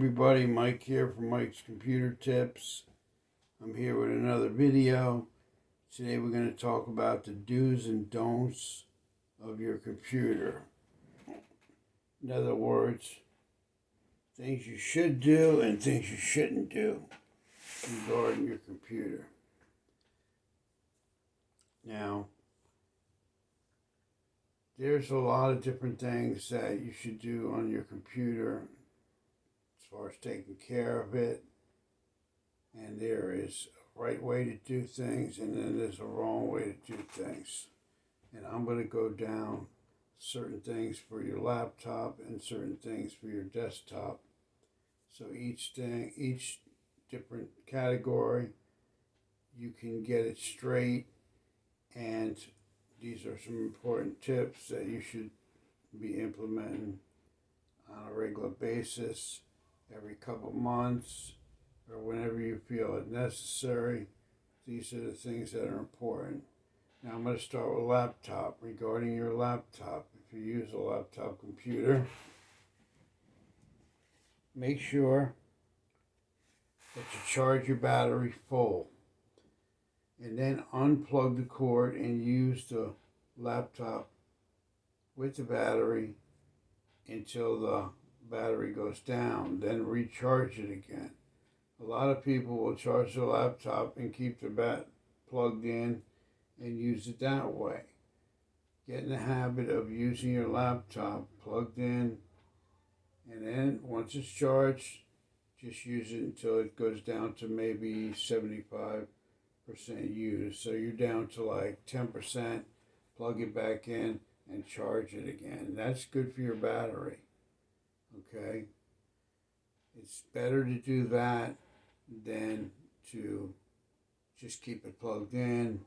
everybody, Mike here from Mike's Computer Tips. I'm here with another video. Today we're going to talk about the do's and don'ts of your computer. In other words, things you should do and things you shouldn't do regarding your computer. Now, there's a lot of different things that you should do on your computer as far as taking care of it. And there is a right way to do things, and then there's a wrong way to do things. And I'm going to go down certain things for your laptop and certain things for your desktop. So each different category, you can get it straight. And these are some important tips that you should be implementing on a regular basis, every couple months, or whenever you feel it necessary. These are the things that are important. Now I'm going to start with laptop. Regarding your laptop, if you use a laptop computer, make sure that you charge your battery full. And then unplug the cord and use the laptop with the battery until the battery goes down. Then recharge it again. A lot of people will charge their laptop and keep their bat plugged in and use it that way. Get in the habit of using your laptop plugged in, and then once it's charged, just use it until it goes down to maybe 75% used. So you're down to like 10%, plug it back in and charge it again. That's good for your battery. Okay? It's better to do that than to just keep it plugged in.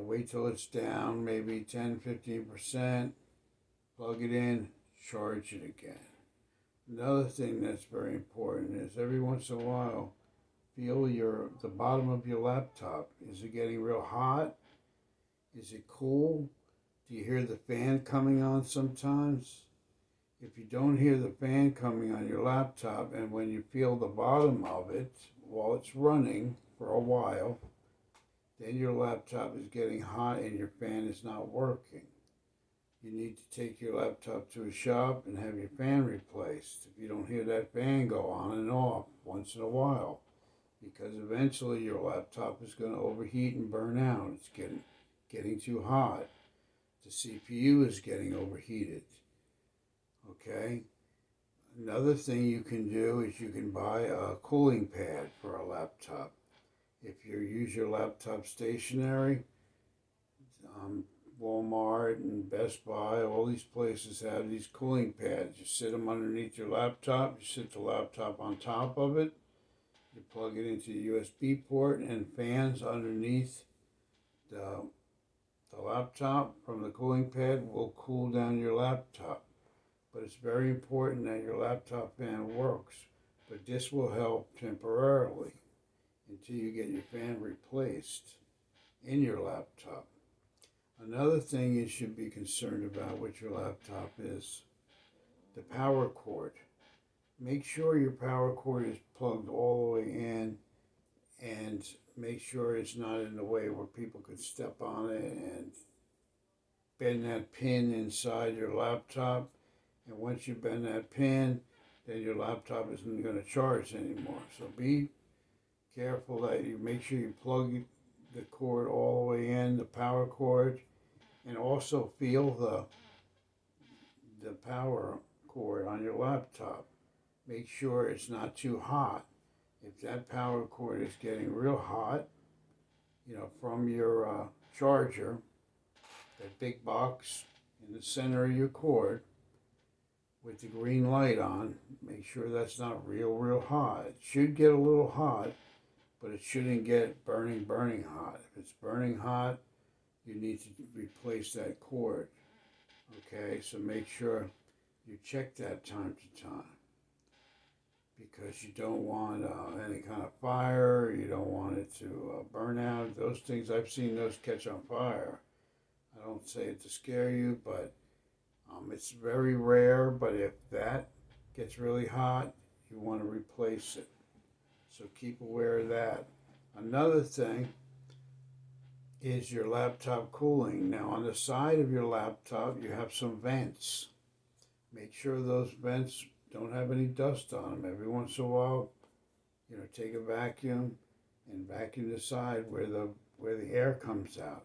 Wait till it's down, maybe 10-15%, plug it in, charge it again. Another thing that's very important is every once in a while, feel the bottom of your laptop. Is it getting real hot? Is it cool? Do you hear the fan coming on sometimes? If you don't hear the fan coming on your laptop, and when you feel the bottom of it while it's running for a while, then your laptop is getting hot and your fan is not working. You need to take your laptop to a shop and have your fan replaced if you don't hear that fan go on and off once in a while, because eventually your laptop is going to overheat and burn out. It's getting too hot. The CPU is getting overheated. Okay? Another thing you can do is you can buy a cooling pad for a laptop. If you use your laptop stationary, Walmart and Best Buy, all these places have these cooling pads. You sit them underneath your laptop, you sit the laptop on top of it, you plug it into the USB port, and fans underneath the laptop from the cooling pad will cool down your laptop. But it's very important that your laptop fan works. But this will help temporarily until you get your fan replaced in your laptop. Another thing you should be concerned about with your laptop is the power cord. Make sure your power cord is plugged all the way in, and make sure it's not in the way where people could step on it and bend that pin inside your laptop. And once you bend that pin, then your laptop isn't going to charge anymore. So be careful that you make sure you plug the cord all the way in, the power cord, and also feel the power cord on your laptop. Make sure it's not too hot. If that power cord is getting real hot, from your charger, that big box in the center of your cord with the green light on, make sure that's not real hot. It should get a little hot, but it shouldn't get burning hot. If it's burning hot, you need to replace that cord. Okay, so make sure you check that time to time, because you don't want any kind of fire. You don't want it to burn out. Those things, I've seen those catch on fire. I don't say it to scare you, but it's very rare. But if that gets really hot, you want to replace it. So keep aware of that. Another thing is your laptop cooling. Now on the side of your laptop you have some vents. Make sure those vents don't have any dust on them. Every once in a while, take a vacuum and vacuum the side where the air comes out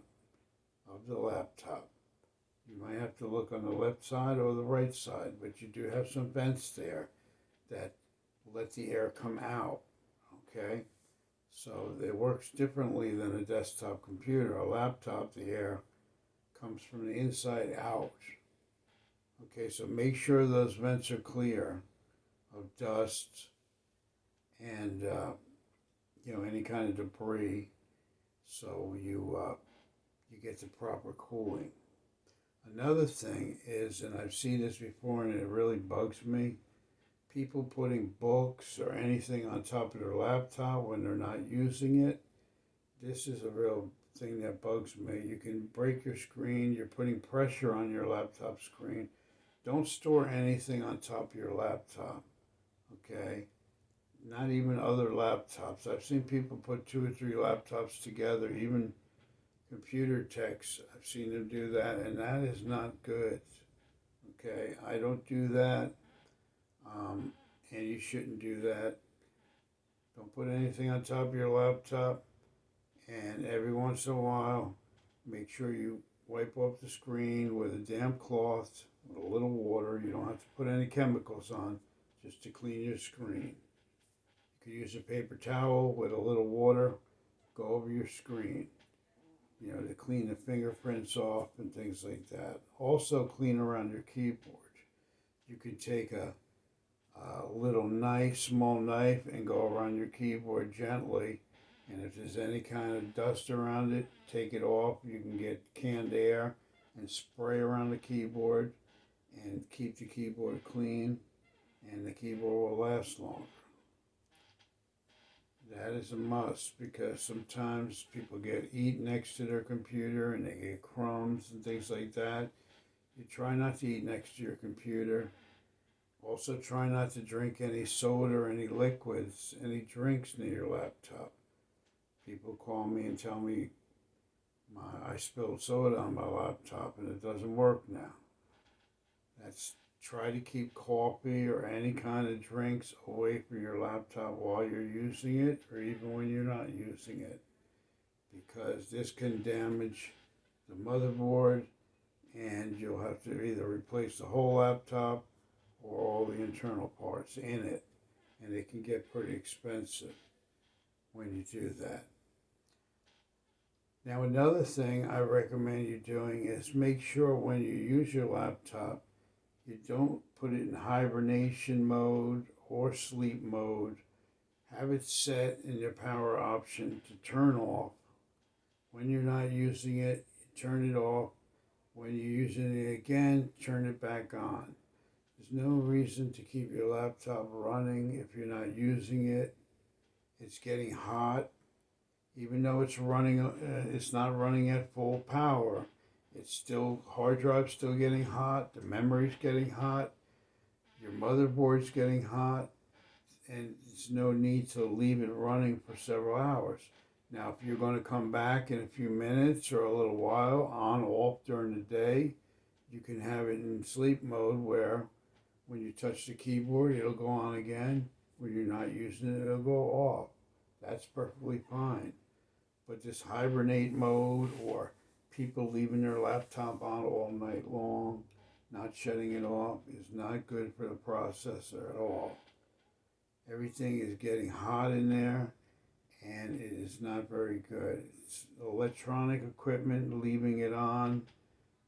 of the laptop. You might have to look on the left side or the right side, but you do have some vents there that let the air come out, okay? So it works differently than a desktop computer. A laptop, the air comes from the inside out. Okay, so make sure those vents are clear of dust and any kind of debris, so you get the proper cooling. Another thing is, and I've seen this before and it really bugs me, people putting books or anything on top of their laptop when they're not using it. This is a real thing that bugs me. You can break your screen. You're putting pressure on your laptop screen. Don't store anything on top of your laptop, okay? Not even other laptops. I've seen people put 2 or 3 laptops together, even computer techs. I've seen them do that, and that is not good, okay? I don't do that, and you shouldn't do that. Don't put anything on top of your laptop, and every once in a while, make sure you wipe off the screen with a damp cloth with a little water. You don't have to put any chemicals on, just to clean your screen. You could use a paper towel with a little water, go over your screen, to clean the fingerprints off and things like that. Also clean around your keyboard. You could take a little knife, small knife, and go around your keyboard gently. And if there's any kind of dust around it, take it off. You can get canned air and spray around the keyboard and keep the keyboard clean, and the keyboard will last longer. That is a must, because sometimes people eat next to their computer and they get crumbs and things like that. You try not to eat next to your computer. Also try not to drink any soda or any liquids, any drinks near your laptop. People call me and tell me I spilled soda on my laptop and it doesn't work now. Try to keep coffee or any kind of drinks away from your laptop while you're using it, or even when you're not using it, because this can damage the motherboard, and you'll have to either replace the whole laptop or all the internal parts in it, and it can get pretty expensive when you do that. Now, another thing I recommend you doing is make sure when you use your laptop, you don't put it in hibernation mode or sleep mode. Have it set in your power option to turn off. When you're not using it, turn it off. When you're using it again, turn it back on. There's no reason to keep your laptop running if you're not using it. It's getting hot. Even though it's not running at full power. Hard drive's still getting hot, the memory's getting hot, your motherboard's getting hot, and there's no need to leave it running for several hours. Now, if you're going to come back in a few minutes or a little while, on, off during the day, you can have it in sleep mode where when you touch the keyboard, it'll go on again. When you're not using it, it'll go off. That's perfectly fine. But this hibernate mode, or people leaving their laptop on all night long, not shutting it off, is not good for the processor at all. Everything is getting hot in there, and it is not very good. It's electronic equipment, leaving it on,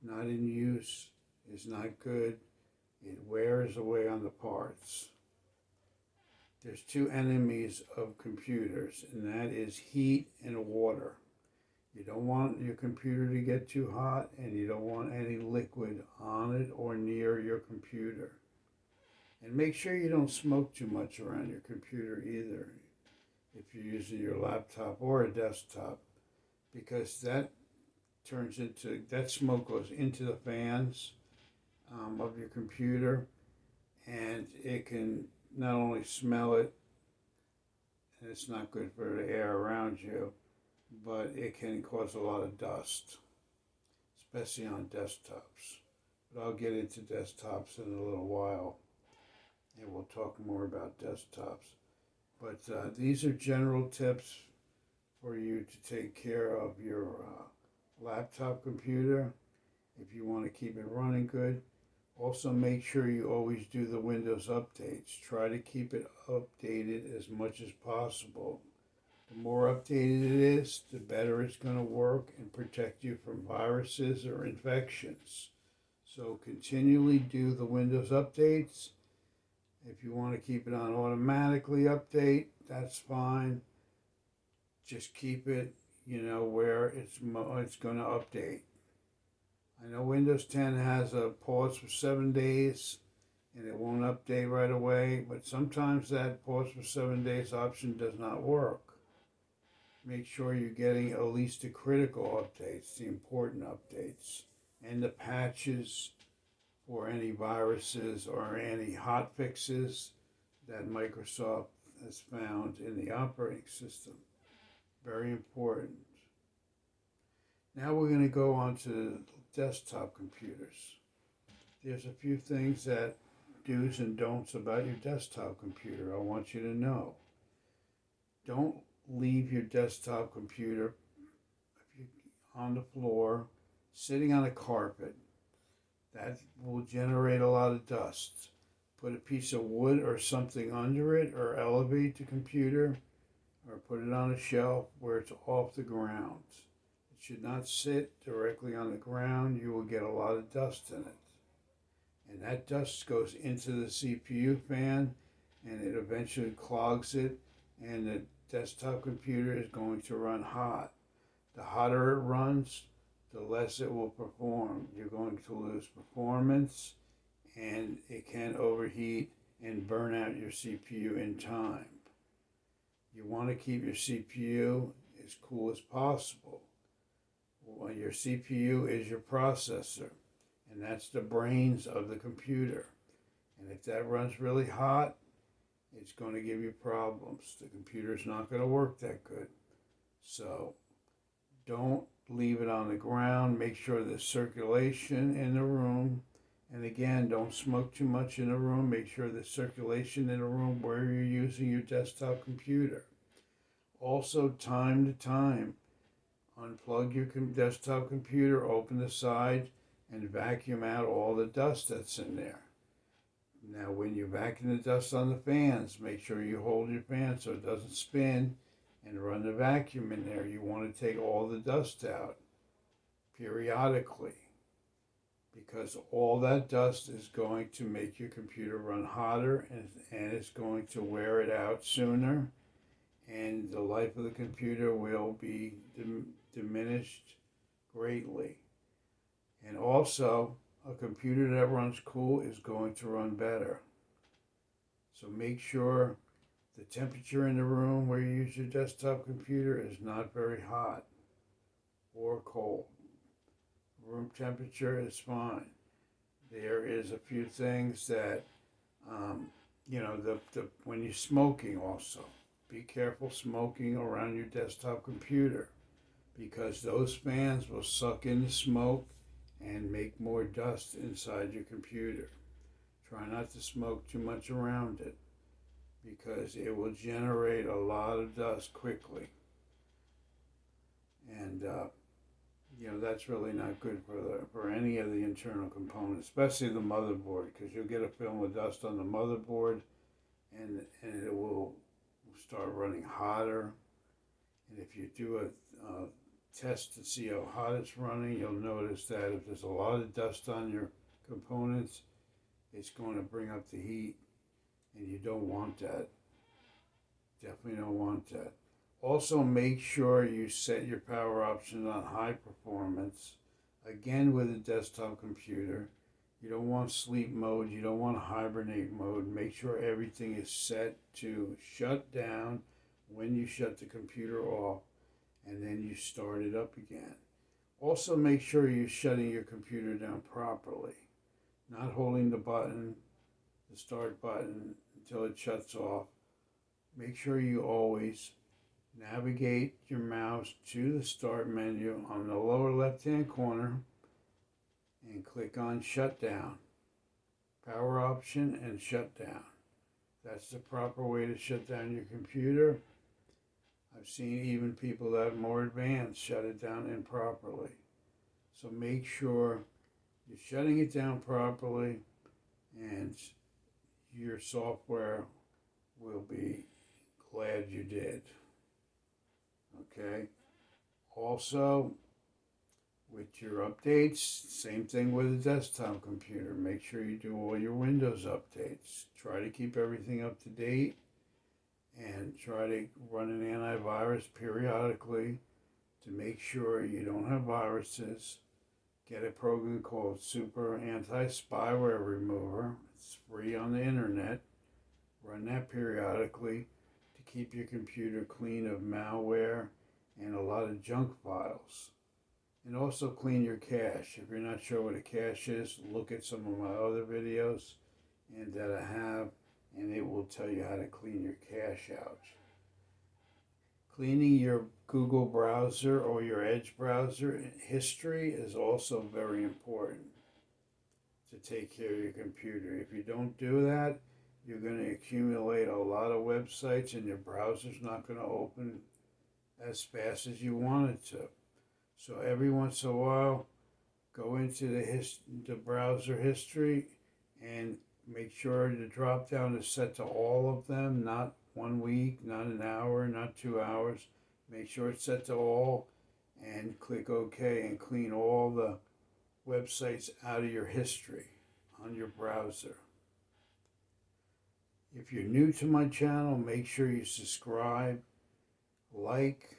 not in use, is not good. It wears away on the parts. There's 2 enemies of computers, and that is heat and water. You don't want your computer to get too hot, and you don't want any liquid on it or near your computer. And make sure you don't smoke too much around your computer either, if you're using your laptop or a desktop, because that smoke goes into the fans of your computer, and it can not only smell it, and it's not good for the air around you, but it can cause a lot of dust, especially on desktops. But I'll get into desktops in a little while, and we'll talk more about desktops. But these are general tips for you to take care of your laptop computer if you want to keep it running good. Also, make sure you always do the Windows updates. Try to keep it updated as much as possible. The more updated it is, the better it's going to work and protect you from viruses or infections. So continually do the Windows updates. If you want to keep it on automatically update, that's fine. Just keep it, where it's going to update. I know Windows 10 has a pause for 7 days and it won't update right away, but sometimes that pause for 7 days option does not work. Make sure you're getting at least the critical updates, the important updates, and the patches for any viruses or any hot fixes that Microsoft has found in the operating system. Very important. Now we're going to go on to desktop computers. There's a few things that do's and don'ts about your desktop computer I want you to know. Don't leave your desktop computer on the floor, sitting on a carpet. That will generate a lot of dust. Put a piece of wood or something under it, or elevate the computer, or put it on a shelf where it's off the ground. It should not sit directly on the ground. You will get a lot of dust in it. And that dust goes into the CPU fan, and it eventually clogs it, and the desktop computer is going to run hot. The hotter it runs, the less it will perform. You're going to lose performance, and it can overheat and burn out your CPU in time. You want to keep your CPU as cool as possible. Well, your CPU is your processor, and that's the brains of the computer. And if that runs really hot, it's going to give you problems. The computer's not going to work that good. So don't leave it on the ground. Make sure there's circulation in the room. And again, don't smoke too much in the room. Make sure there's circulation in the room where you're using your desktop computer. Also, time to time, unplug your desktop computer, open the side, and vacuum out all the dust that's in there. Now, when you vacuum the dust on the fans, make sure you hold your fan so it doesn't spin, and run the vacuum in there. You want to take all the dust out periodically, because all that dust is going to make your computer run hotter, and it's going to wear it out sooner, and the life of the computer will be diminished greatly. And also, a computer that runs cool is going to run better. So make sure the temperature in the room where you use your desktop computer is not very hot or cold. Room temperature is fine. There is a few things that, when you're smoking also, be careful smoking around your desktop computer, because those fans will suck in the smoke and make more dust inside your computer. Try not to smoke too much around it, because it will generate a lot of dust quickly. And, that's really not good for any of the internal components, especially the motherboard, because you'll get a film of dust on the motherboard, and it will start running hotter. And if you do a test to see how hot it's running, you'll notice that if there's a lot of dust on your components, it's going to bring up the heat, and you don't want that. Definitely don't want that. Also, make sure you set your power options on high performance. Again, with a desktop computer, you don't want sleep mode, you don't want hibernate mode. Make sure everything is set to shut down when you shut the computer off, and then you start it up again. Also, make sure you're shutting your computer down properly, not holding the start button until it shuts off. Make sure you always navigate your mouse to the start menu on the lower left-hand corner and click on shutdown. Power option and shutdown. That's the proper way to shut down your computer. I've seen even people that are more advanced shut it down improperly. So make sure you're shutting it down properly, and your software will be glad you did. Okay? Also, with your updates, same thing with a desktop computer. Make sure you do all your Windows updates. Try to keep everything up to date and try to run an antivirus periodically to make sure you don't have viruses. Get a program called Super Anti-Spyware Remover. It's free on the internet. Run that periodically to keep your computer clean of malware and a lot of junk files. And also clean your cache. If you're not sure what a cache is, look at some of my other videos and that I have, and it will tell you how to clean your cache out. Cleaning your Google browser or your Edge browser history is also very important to take care of your computer. If you don't do that, you're going to accumulate a lot of websites and your browser's not going to open as fast as you want it to. So every once in a while, go into the browser history and make sure the drop down is set to all of them, not 1 week, not an hour, not 2 hours. Make sure it's set to all and click OK and clean all the websites out of your history on your browser. If you're new to my channel, make sure you subscribe, like,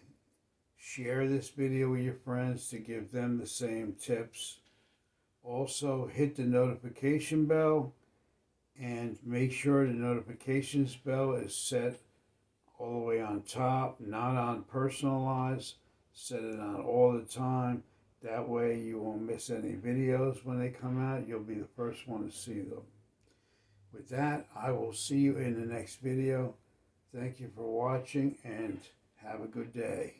share this video with your friends to give them the same tips. Also, hit the notification bell and make sure the notifications bell is set all the way on top, not on personalized. Set it on all the time. That way you won't miss any videos when they come out. You'll be the first one to see them. With that, I will see you in the next video. Thank you for watching and have a good day.